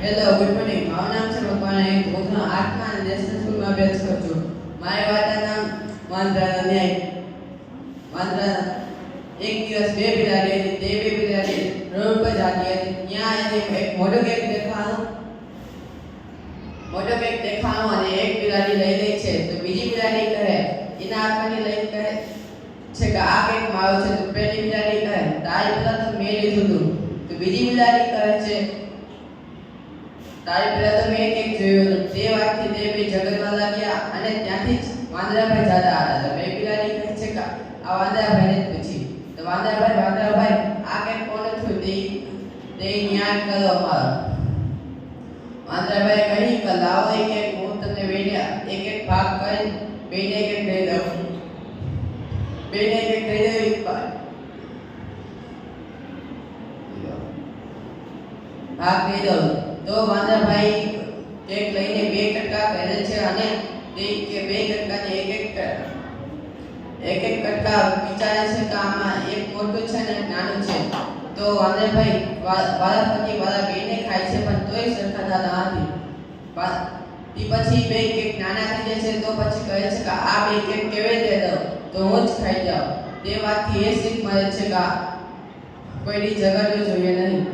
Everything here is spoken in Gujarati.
Hello, good morning. મારું નામ છે મકવાણા. હું ધોરણ 8 માં નેશનલ સ્કૂલમાં અભ્યાસ કરું છું. મારી વાર્તાનું નામ વાંદરાનો ન્યાય. વાંદરા એક દિવસ બે બિલાડી હતી. તે બે બિલાડી રોડ પર જતી હતી. ત્યાં એને એક મોટો કેક દેખાણો અને એક બિલાડી લઈ લે છે. તો બીજી બિલાડી કહે, એના હાથમાંથી લઈને કહે છે કે આ કેક મારો છે. તો પહેલી બિલાડી કહે, તારી પહેલા તો મેં લીધું હતું. તો બીજી બિલાડી કહે છે, તારી પહેલા તો મેં કેક જોયું હતું. તે વાતથી તે બે ઝઘડવા લાગ્યા અને ત્યાંથી જ વાંદરાભાઈ જતા હતા. તો બે બિલાડી કહે છે કે આ વાંદરાભાઈને જ પૂછી. તો વાંદરાભાઈ આ કેક કોને થયું તે ન્યાય કરો અમારો. વાંદરાભાઈ કહી કે લાવો એક એક હું તમને બેને એક એક ભાગ કરી બેને એક એક દઈ દઉં. બેને એક એક દઈ દઉં એક ભાગ દઈ દઉં. તો વાંદરાભાઈ કેક લઈને બે કટકા કરે છે અને તે કે બે કટકાને એક એક કટકા વિચારે છે કે આમાં એક મોટું છે ને એક નાનું છે. તો વાંદરાભાઈ વાળા બેને ખાય છે પણ તોય સરખા થતા નથી. પછી બે કેક નાના થઈ જાય છે. તો પછી કહે છે કે આ બે કેક કેવી રીતે દઉં તો હું જ ખાઈ જાઉં. તે વાતથી એ શીખ મળે છે કે કોઈની ઝઘડવું જોઈએ નહીં.